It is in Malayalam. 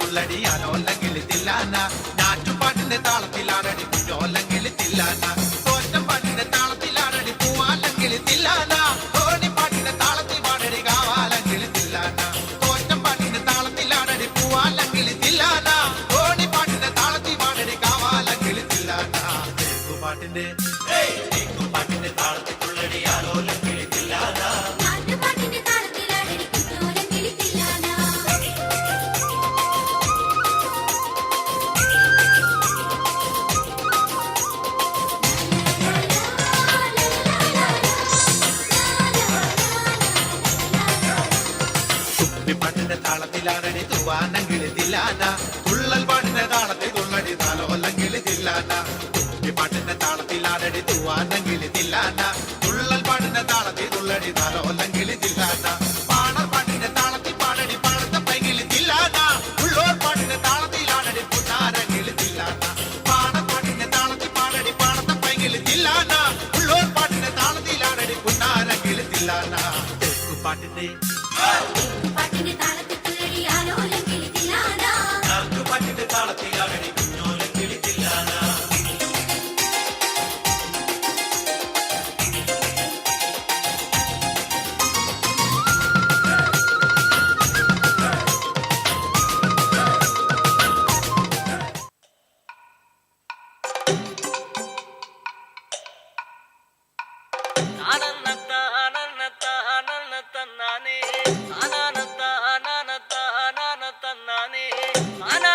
തുള്ളടി ആലോല്ലെങ്കിൽ തില്ലാന ഞാറ്റുപാട്ടിന്റെ താളത്തിലാണടി കുഞ്ഞോല്ലെങ്കിൽ തില്ലാന തോറ്റം പാട്ടിന്റെ താളത്തിലാണടി പൂവാല്ലെങ്കിൽ തില്ലാന ഓണിപ്പാട്ടിന്റെ താളത്തിൽ പാടടി കാവാലെങ്കിൽ തില്ലാന തോറ്റം പാട്ടിന്റെ താളത്തിലാണടി പൂവാലെങ്കിൽ തില്ലാന ഓണിപ്പാട്ടിന്റെ താളത്തിൽ പാടടി കാവാലെങ്കിൽ തില്ലാന പാട്ടിന്റെ പാട്ടിന്റെ താളത്തിൽ തുള്ളടി ആലോല്ലെങ്കിൽ തില്ലാന പാട്ടിന്റെ താളത്തിലാണടി തൂവാനെങ്കിൽ തില്ലാന തുള്ളൽ പാട്ടിന്റെ താളത്തിൽ തുള്ളടി താലോല്ലെങ്കിൽ തില്ലാന പാട്ടിന്റെ താളത്തിലാണടി തൂവാനെങ്കിൽ തില്ലാന തുള്ളൽ പാട്ടിന്റെ താളത്തിൽ തുള്ളടി താലോല്ലെങ്കിൽ തില്ലാന പാണർ പാട്ടിന്റെ താളത്തിൽ പാടടി പാടത്തെ പൈകിൽ തില്ലാന ഉള്ളോർ പാട്ടിന്റെ താളത്തിലാണടി പുന്നാരെങ്കിൽ തില്ലാന പാണർ പാട്ടിന്റെ താളത്തിൽ പാടടി പാടത്തെ പൈകിൽ തില്ലാന ഉള്ളോർ പാട്ടിന്റെ താളത്തിലാണടി പുന്നാരെങ്കിൽ തില്ലാന പാട്ടിന്റെ പാട്ടിന്റെ താളത്തിലാണടി കുഞ്ഞോലെങ്കിൽ തില്ലാന ആന